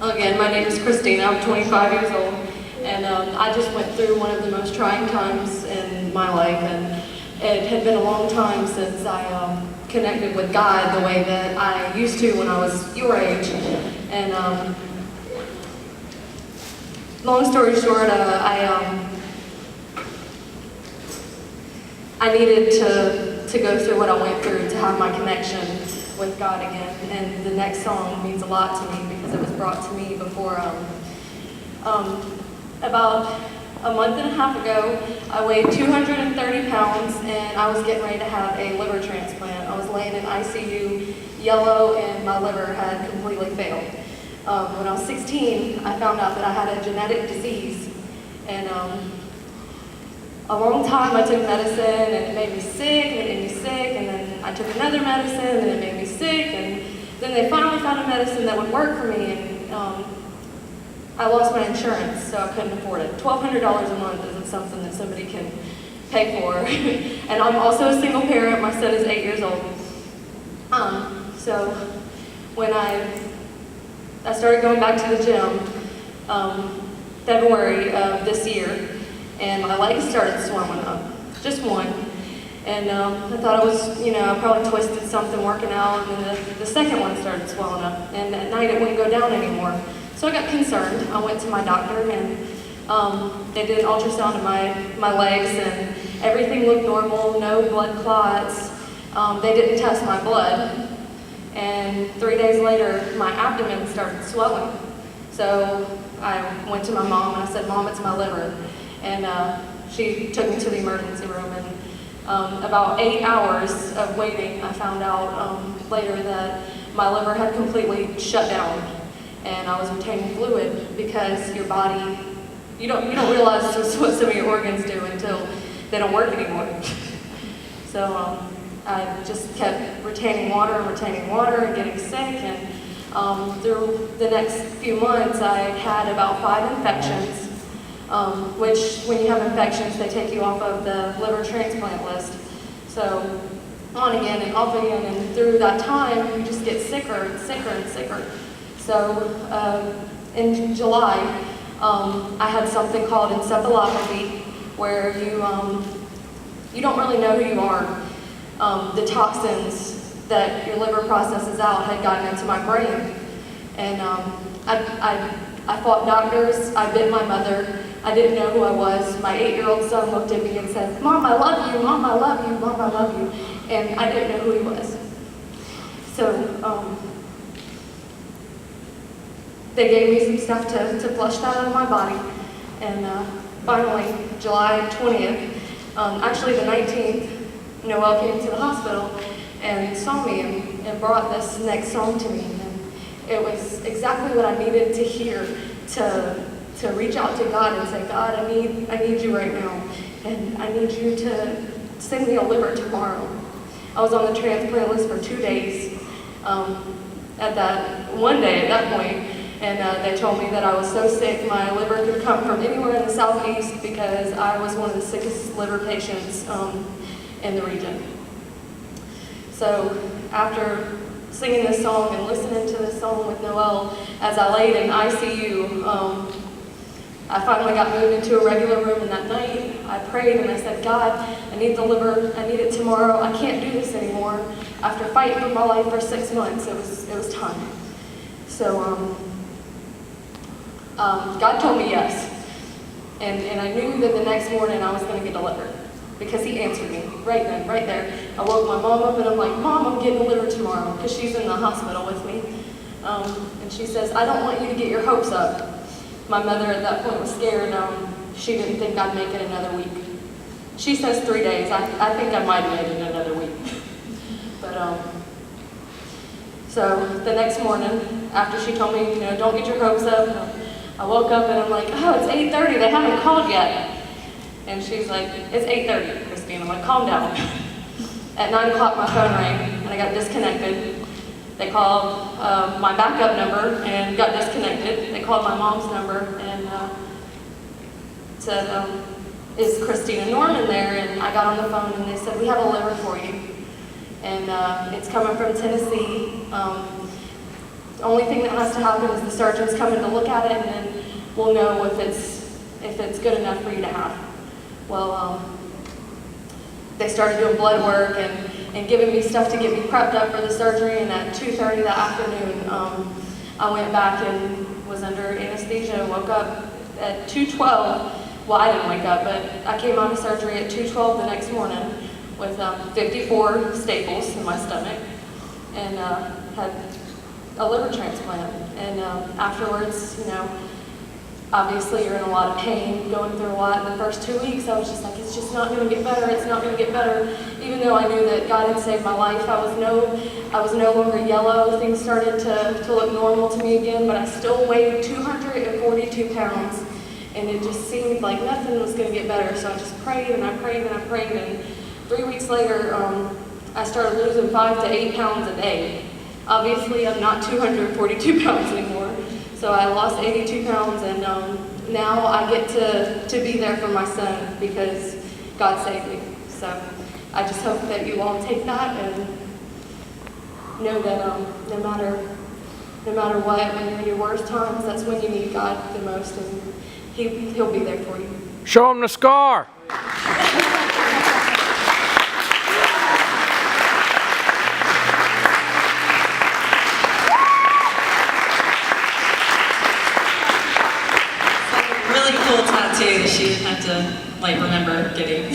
Again, my name is Christina. I'm 25 years old, and I just went through one of the most trying times in my life, and it had been a long time since I connected with God the way that I used to when I was your age. And long story short, I needed to go through what I went through to have my connection with God again. And the next song means a lot to me because it was brought to me before. About a month and a half ago, I weighed 230 pounds and I was getting ready to have a liver transplant. I was laying in ICU, yellow, and my liver had completely failed. When I was 16, I found out that I had a genetic disease. And a long time I took medicine and it made me sick, and it made me sick, and then I took another medicine and it made me sick, and then they finally found a medicine that would work for me, and I lost my insurance, so I couldn't afford it. $1,200 a month isn't something that somebody can pay for. And I'm also a single parent. My son is 8 years old. So when I started going back to the gym, February of this year, and my legs started swelling up, just one. And I thought I was, I probably twisted something working out, and then the second one started swelling up, and at night it wouldn't go down anymore. So I got concerned. I went to my doctor, and they did an ultrasound of my legs, and everything looked normal, no blood clots. They didn't test my blood, and 3 days later, my abdomen started swelling. So I went to my mom, and I said, "Mom, it's my liver." And she took me to the emergency room, and about 8 hours of waiting, I found out later that my liver had completely shut down, and I was retaining fluid because your body, you don't realize what some of your organs do until they don't work anymore. So I just kept retaining water and getting sick, and through the next few months, I had about 5 infections. Which, when you have infections, they take you off of the liver transplant list. So, on again and off again, and through that time, you just get sicker and sicker and sicker. So, in July, I had something called encephalopathy, where you don't really know who you are. The toxins that your liver processes out had gotten into my brain, and I fought doctors. I bit my mother. I didn't know who I was. My 8-year-old son looked at me and said, "Mom, I love you. Mom, I love you. Mom, I love you." And I didn't know who he was. So they gave me some stuff to flush that out of my body. And finally, July 20th, actually the 19th, Noel came to the hospital and saw me and brought this next song to me. And it was exactly what I needed to hear to reach out to God and say, "God, I need you right now, and I need you to send me a liver tomorrow." I was on the transplant list for 2 days at that point, and they told me that I was so sick my liver could come from anywhere in the southeast because I was one of the sickest liver patients in the region. So after singing this song and listening to this song with Noel as I laid in ICU, I finally got moved into a regular room, and that night I prayed and I said, "God, I need the liver. I need it tomorrow. I can't do this anymore." After fighting for my life for 6 months, it was time. So God told me yes, and I knew that the next morning I was going to get delivered because He answered me right then, right there. I woke my mom up and I'm like, "Mom, I'm getting delivered tomorrow," because she's in the hospital with me, and she says, "I don't want you to get your hopes up." My mother at that point was scared. She didn't think I'd make it another week. She says 3 days. I think I might have made it another week. But so the next morning, after she told me, "Don't get your hopes up," I woke up and I'm like, "Oh, it's 8:30. They haven't called yet." And she's like, "It's 8:30, Christine." I'm like, "Calm down." At 9 o'clock, my phone rang and I got disconnected. They called my backup number and got disconnected. They called my mom's number and said, "Is Christina Norman there?" And I got on the phone and they said, "We have a liver for you. And it's coming from Tennessee. only thing that has to happen is the surgeons come in to look at it, and then we'll know if it's good enough for you to have. Well, they started doing blood work and giving me stuff to get me prepped up for the surgery, and at 2:30 that afternoon, I went back and was under anesthesia, woke up at 2:12. Well, I didn't wake up, but I came out of surgery at 2:12 the next morning with 54 staples in my stomach, and had a liver transplant. And afterwards, you know, obviously you're in a lot of pain, going through a lot. In the first 2 weeks, I was just like, it's just not going to get better, it's not going to get better. Even though I knew that God had saved my life, I was no longer yellow. Things started to look normal to me again, but I still weighed 242 pounds. And it just seemed like nothing was going to get better. So I just prayed and I prayed and I prayed. And 3 weeks later, I started losing 5 to 8 pounds a day. Obviously, I'm not 242 pounds anymore. So I lost 82 pounds, and now I get to be there for my son because God saved me. So I just hope that you all take that and know that no matter what, when you're in your worst times, that's when you need God the most, and He'll be there for you. Show him the scar. Really cool tattoo that she had to remember getting.